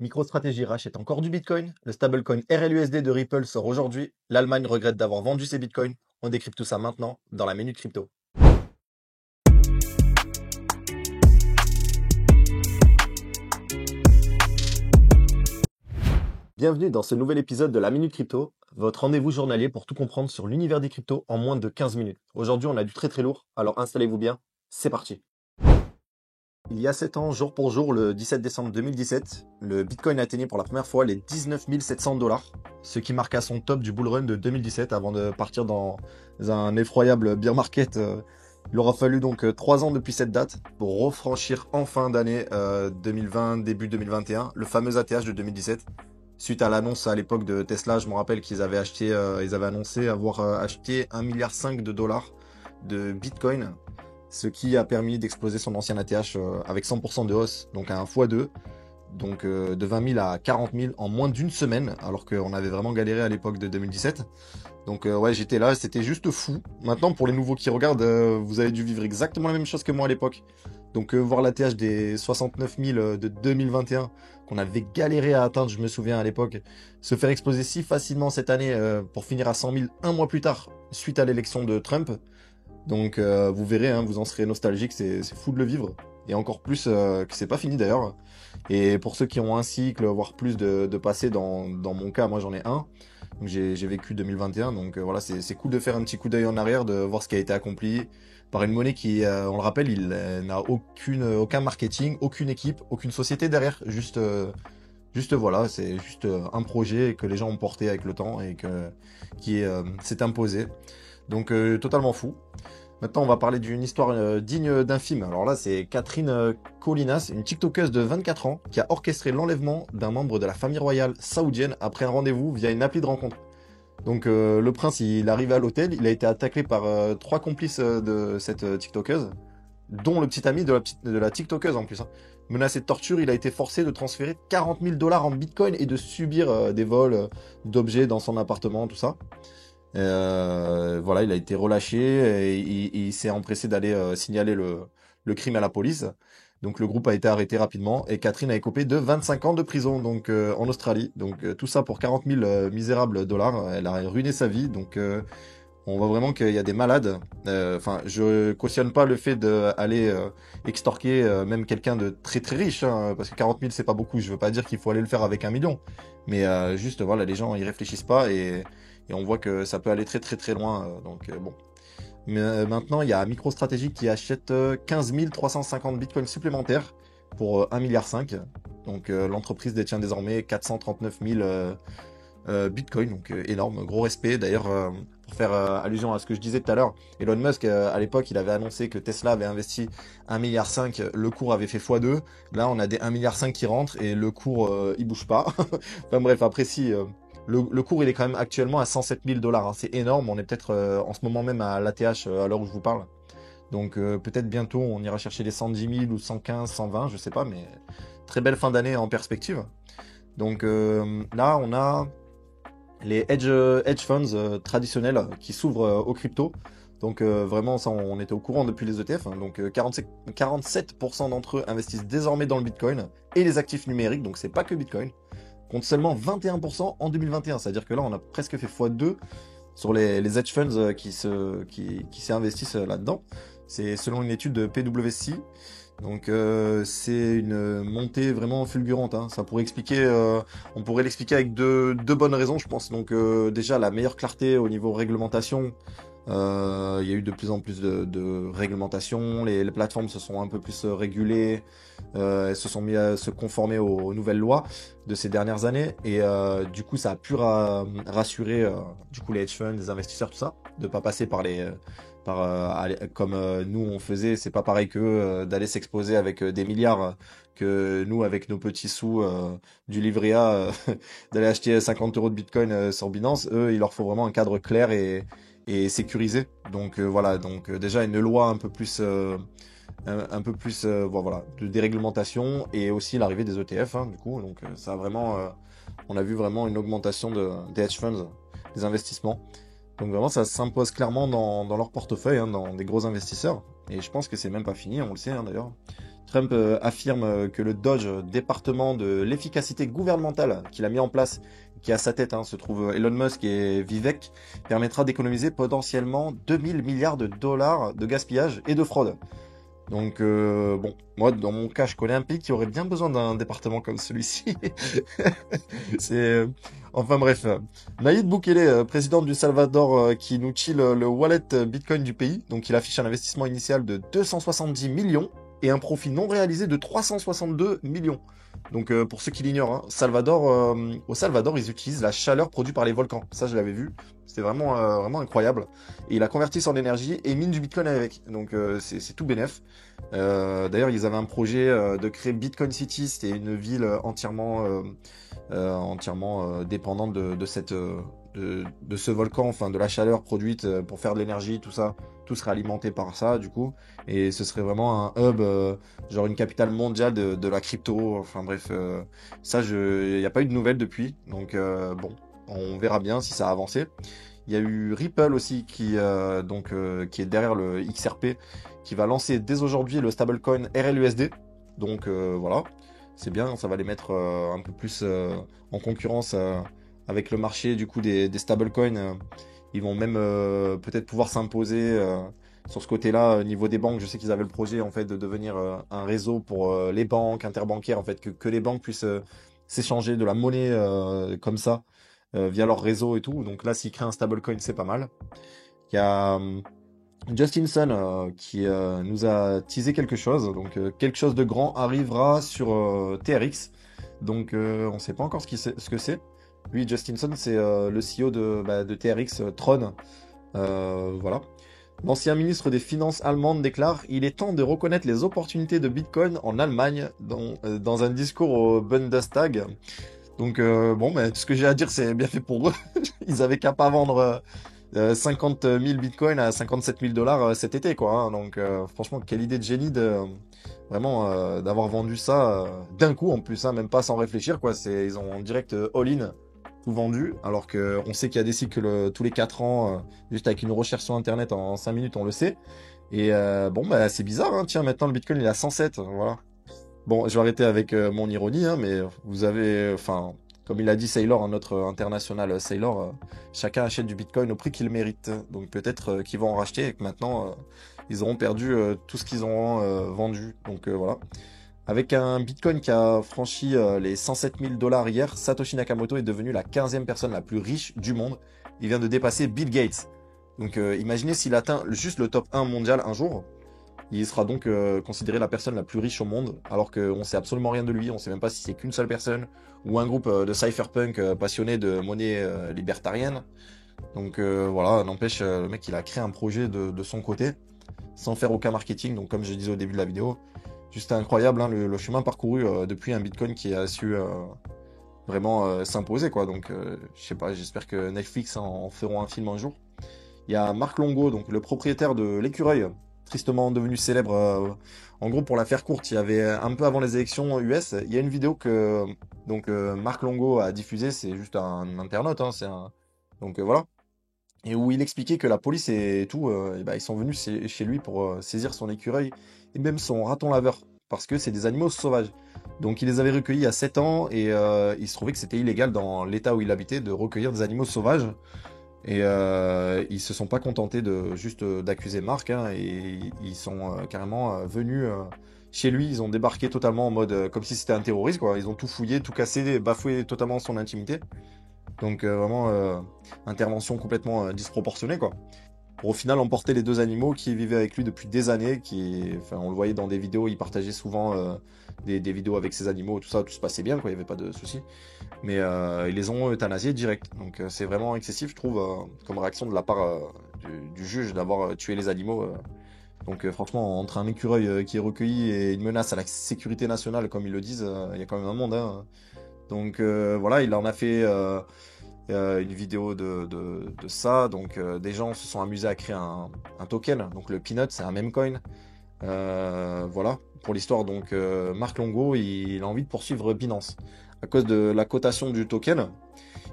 MicroStrategy rachète encore du Bitcoin, le stablecoin RLUSD de Ripple sort aujourd'hui, l'Allemagne regrette d'avoir vendu ses Bitcoins. On décrypte tout ça maintenant dans la Minute Crypto. Bienvenue dans ce nouvel épisode de la Minute Crypto, votre rendez-vous journalier pour tout comprendre sur l'univers des cryptos en moins de 15 minutes. Aujourd'hui, on a du très lourd, alors installez-vous bien, c'est parti. Il y a 7 ans, jour pour jour, le 17 décembre 2017, le Bitcoin atteignait pour la première fois les 19 700 $, ce qui marqua son top du bull run de 2017 avant de partir dans un effroyable bear market. Il aura fallu donc 3 ans depuis cette date pour refranchir en fin d'année 2020, début 2021, le fameux ATH de 2017. Suite à l'annonce à l'époque de Tesla, je me rappelle qu'ils avaient annoncé avoir acheté 1,5 milliard de dollars de Bitcoin, ce qui a permis d'exploser son ancien ATH avec 100% de hausse, donc à un x2, donc de 20 000 à 40 000 en moins d'une semaine, alors qu'on avait vraiment galéré à l'époque de 2017. Donc ouais, j'étais là, c'était juste fou. Maintenant, pour les nouveaux qui regardent, vous avez dû vivre exactement la même chose que moi à l'époque. Donc voir l'ATH des 69 000 de 2021, qu'on avait galéré à atteindre, je me souviens à l'époque, se faire exploser si facilement cette année pour finir à 100 000 un mois plus tard, suite à l'élection de Trump. Donc vous verrez, hein, vous en serez nostalgique, c'est fou de le vivre. Et encore plus que c'est pas fini d'ailleurs. Et pour ceux qui ont un cycle, voire plus de passé, dans mon cas, moi j'en ai un. Donc j'ai vécu 2021, donc voilà, c'est cool de faire un petit coup d'œil en arrière, de voir ce qui a été accompli par une monnaie qui, on le rappelle, il n'a aucun marketing, aucune équipe, aucune société derrière, juste voilà, c'est juste un projet que les gens ont porté avec le temps et qui s'est imposé. Donc totalement fou. Maintenant, on va parler d'une histoire digne d'un film. Alors là, c'est Catherine Colinas, une TikTokeuse de 24 ans, qui a orchestré l'enlèvement d'un membre de la famille royale saoudienne après un rendez-vous via une appli de rencontre. Donc le prince, il est arrivé à l'hôtel, il a été attaqué par 3 complices de cette TikTokeuse, dont le petit ami de la TikTokeuse en plus. Hein. Menacé de torture, il a été forcé de transférer 40 000 $ en Bitcoin et de subir des vols d'objets dans son appartement, tout ça. Voilà, il a été relâché et il s'est empressé d'aller signaler le crime à la police. Donc le groupe a été arrêté rapidement et Catherine a écopé de 25 ans de prison donc en Australie. Donc tout ça pour 40 000 misérables dollars. Elle a ruiné sa vie. Donc on voit vraiment qu'il y a des malades. Enfin, je cautionne pas le fait d'aller extorquer même quelqu'un de très riche, hein, parce que 40 000 c'est pas beaucoup. Je veux pas dire qu'il faut aller le faire avec 1 million, mais juste voilà, les gens ils réfléchissent pas et on voit que ça peut aller très loin. Donc bon. Mais maintenant, il y a MicroStrategy qui achète 15 350 bitcoins supplémentaires pour 1,5 milliard. Donc l'entreprise détient désormais 439 000 bitcoins, donc énorme, gros respect. D'ailleurs, pour faire allusion à ce que je disais tout à l'heure, Elon Musk, à l'époque, il avait annoncé que Tesla avait investi 1,5 milliard, le cours avait fait x2. Là, on a des 1,5 milliard qui rentrent et le cours, il bouge pas. Enfin bref, après si... Le cours, il est quand même actuellement à 107 000 $. Hein. C'est énorme. On est peut-être en ce moment même à l'ATH à l'heure où je vous parle. Donc peut-être bientôt, on ira chercher les 110 000 ou 115, 120, je sais pas. Mais très belle fin d'année en perspective. Donc là, on a les hedge funds traditionnels qui s'ouvrent aux cryptos. Donc vraiment, ça, on était au courant depuis les ETF. Hein. Donc 47% d'entre eux investissent désormais dans le Bitcoin et les actifs numériques. Donc c'est pas que Bitcoin. Contre seulement 21% en 2021. C'est-à-dire que là, on a presque fait x2 sur les hedge funds qui s'investissent là-dedans. C'est selon une étude de PwC. Donc c'est une montée vraiment fulgurante. Hein. Ça pourrait expliquer, on pourrait l'expliquer avec deux bonnes raisons, je pense. Donc déjà, la meilleure clarté au niveau réglementation. Il y a eu de plus en plus de réglementation, les plateformes se sont un peu plus régulées, elles se sont mis à se conformer aux nouvelles lois de ces dernières années et du coup ça a pu rassurer du coup les hedge funds, les investisseurs, tout ça, de pas passer par comme nous on faisait. C'est pas pareil que d'aller s'exposer avec des milliards que nous avec nos petits sous du livret A d'aller acheter 50 € de Bitcoin sur Binance. Eux, il leur faut vraiment un cadre clair et sécurisé. Donc voilà, donc déjà une loi un peu plus voilà, de déréglementation et aussi l'arrivée des ETF, hein, du coup. Donc ça a vraiment on a vu vraiment une augmentation des hedge funds, des investissements. Donc vraiment ça s'impose clairement dans leur portefeuille, hein, dans des gros investisseurs. Et je pense que c'est même pas fini, on le sait, hein, d'ailleurs. Trump affirme que le Doge, département de l'efficacité gouvernementale qu'il a mis en place, qui à sa tête se trouve Elon Musk et Vivek, permettra d'économiser potentiellement 2000 milliards de dollars de gaspillage et de fraude. Donc bon, moi dans mon cas, je connais un pays qui aurait bien besoin d'un département comme celui-ci. C'est enfin bref. Nayib Bukele, président du Salvador, qui nous chill le wallet Bitcoin du pays. Donc il affiche un investissement initial de 270 millions et un profit non réalisé de 362 millions. Donc pour ceux qui l'ignorent, au Salvador, ils utilisent la chaleur produite par les volcans. Ça, je l'avais vu. C'était vraiment incroyable. Et il a converti son énergie et mine du Bitcoin avec. Donc c'est tout bénef. D'ailleurs, ils avaient un projet de créer Bitcoin City. C'était une ville entièrement dépendante de ce volcan, enfin de la chaleur produite pour faire de l'énergie, tout ça. Tout serait alimenté par ça, du coup. Et ce serait vraiment un hub, genre une capitale mondiale de la crypto. Enfin bref, il n'y a pas eu de nouvelles depuis. Donc bon, on verra bien si ça a avancé. Il y a eu Ripple aussi qui est derrière le XRP, qui va lancer dès aujourd'hui le stablecoin RLUSD. Donc voilà, c'est bien, ça va les mettre un peu plus en concurrence avec le marché du coup des stablecoins. Ils vont même peut-être pouvoir s'imposer sur ce côté-là au niveau des banques. Je sais qu'ils avaient le projet en fait de devenir un réseau pour les banques interbancaires, en fait que les banques puissent s'échanger de la monnaie comme ça via leur réseau et tout. Donc là, s'ils créent un stablecoin, c'est pas mal. Il y a Justin Sun qui nous a teasé quelque chose. Donc quelque chose de grand arrivera sur TRX. Donc on ne sait pas encore ce que c'est. Lui, Justin Sun, c'est le CEO de TRX Tron. Voilà. L'ancien ministre des Finances allemande déclare: Il est temps de reconnaître les opportunités de Bitcoin en Allemagne dans un discours au Bundestag. Donc bon, tout ce que j'ai à dire, c'est bien fait pour eux. Ils avaient qu'à pas vendre 50 000 bitcoins à 57 000 dollars cet été, quoi. Hein. Donc franchement, quelle idée de génie d'avoir vendu ça d'un coup en plus, hein, même pas sans réfléchir, quoi. Ils ont en direct all-in tout vendu, alors qu'on sait qu'il y a des cycles tous les 4 ans, juste avec une recherche sur internet en 5 minutes, on le sait. Et bon, c'est bizarre, hein. Tiens, maintenant le bitcoin il est à 107, voilà. Bon, je vais arrêter avec mon ironie, hein, mais vous avez, enfin, comme il a dit Saylor, notre international Saylor, chacun achète du Bitcoin au prix qu'il mérite. Donc peut-être qu'ils vont en racheter et que maintenant, ils auront perdu tout ce qu'ils ont vendu. Donc voilà. Avec un Bitcoin qui a franchi les 107 000 dollars hier, Satoshi Nakamoto est devenu la 15e personne la plus riche du monde. Il vient de dépasser Bill Gates. Donc imaginez s'il atteint juste le top 1 mondial un jour. Il sera donc considéré la personne la plus riche au monde, alors qu'on sait absolument rien de lui, on sait même pas si c'est qu'une seule personne, ou un groupe de cypherpunk passionnés de monnaie libertarienne. Donc voilà, n'empêche, le mec il a créé un projet de son côté, sans faire aucun marketing, donc comme je disais au début de la vidéo, juste incroyable hein, le chemin parcouru depuis un Bitcoin qui a su vraiment s'imposer, quoi. Donc je sais pas, j'espère que Netflix en feront un film un jour. Il y a Marc Longo, donc le propriétaire de l'écureuil, tristement devenu célèbre. En gros, pour la faire courte, il y avait un peu avant les élections US, il y a une vidéo que Marc Longo a diffusée, c'est juste un internaute, hein, donc voilà, et où il expliquait que la police et tout, ils sont venus chez lui pour saisir son écureuil et même son raton laveur, parce que c'est des animaux sauvages. Donc il les avait recueillis à 7 ans et il se trouvait que c'était illégal dans l'état où il habitait de recueillir des animaux sauvages. Et ils se sont pas contentés de juste d'accuser Marc, hein, et ils sont carrément venus chez lui. Ils ont débarqué totalement en mode comme si c'était un terroriste, quoi. Ils ont tout fouillé, tout cassé, bafoué totalement son intimité. Donc vraiment intervention complètement disproportionnée, quoi. Pour au final emporter les deux animaux qui vivaient avec lui depuis des années, enfin, on le voyait dans des vidéos, il partageait souvent des vidéos avec ses animaux, tout ça, tout se passait bien, quoi, il n'y avait pas de soucis. Mais ils les ont euthanasiés direct. Donc c'est vraiment excessif, je trouve, comme réaction de la part du juge d'avoir tué les animaux. Donc franchement, entre un écureuil qui est recueilli et une menace à la sécurité nationale, comme ils le disent, il y a quand même un monde. Hein. Donc voilà, il en a fait une vidéo de ça. Donc des gens se sont amusés à créer un token. Donc le Peanut, c'est un meme coin. Voilà, pour l'histoire. Donc Marc Longo, il a envie de poursuivre Binance. À cause de la cotation du token,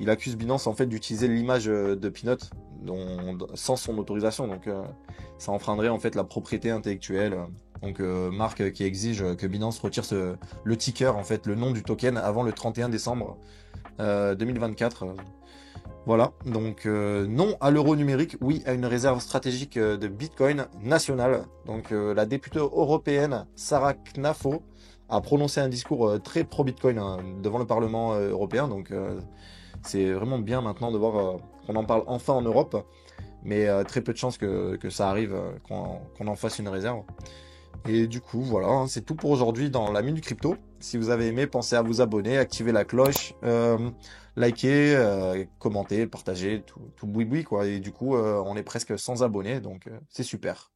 il accuse Binance en fait d'utiliser l'image de Peanut sans son autorisation. Donc ça enfreindrait en fait la propriété intellectuelle. Donc Marc qui exige que Binance retire le ticker, en fait, le nom du token avant le 31 décembre 2024. Voilà, donc non à l'euro numérique, oui à une réserve stratégique de Bitcoin nationale. Donc la députée européenne Sarah Knafo a prononcé un discours très pro-Bitcoin devant le Parlement européen. Donc c'est vraiment bien maintenant de voir qu'on en parle enfin en Europe, mais très peu de chances que ça arrive, qu'on en fasse une réserve. Et du coup, voilà, hein, c'est tout pour aujourd'hui dans la Minute Crypto. Si vous avez aimé, pensez à vous abonner, activer la cloche, liker, commenter, partager, tout boui-boui, quoi. Et du coup, on est presque 100 abonnés, donc c'est super.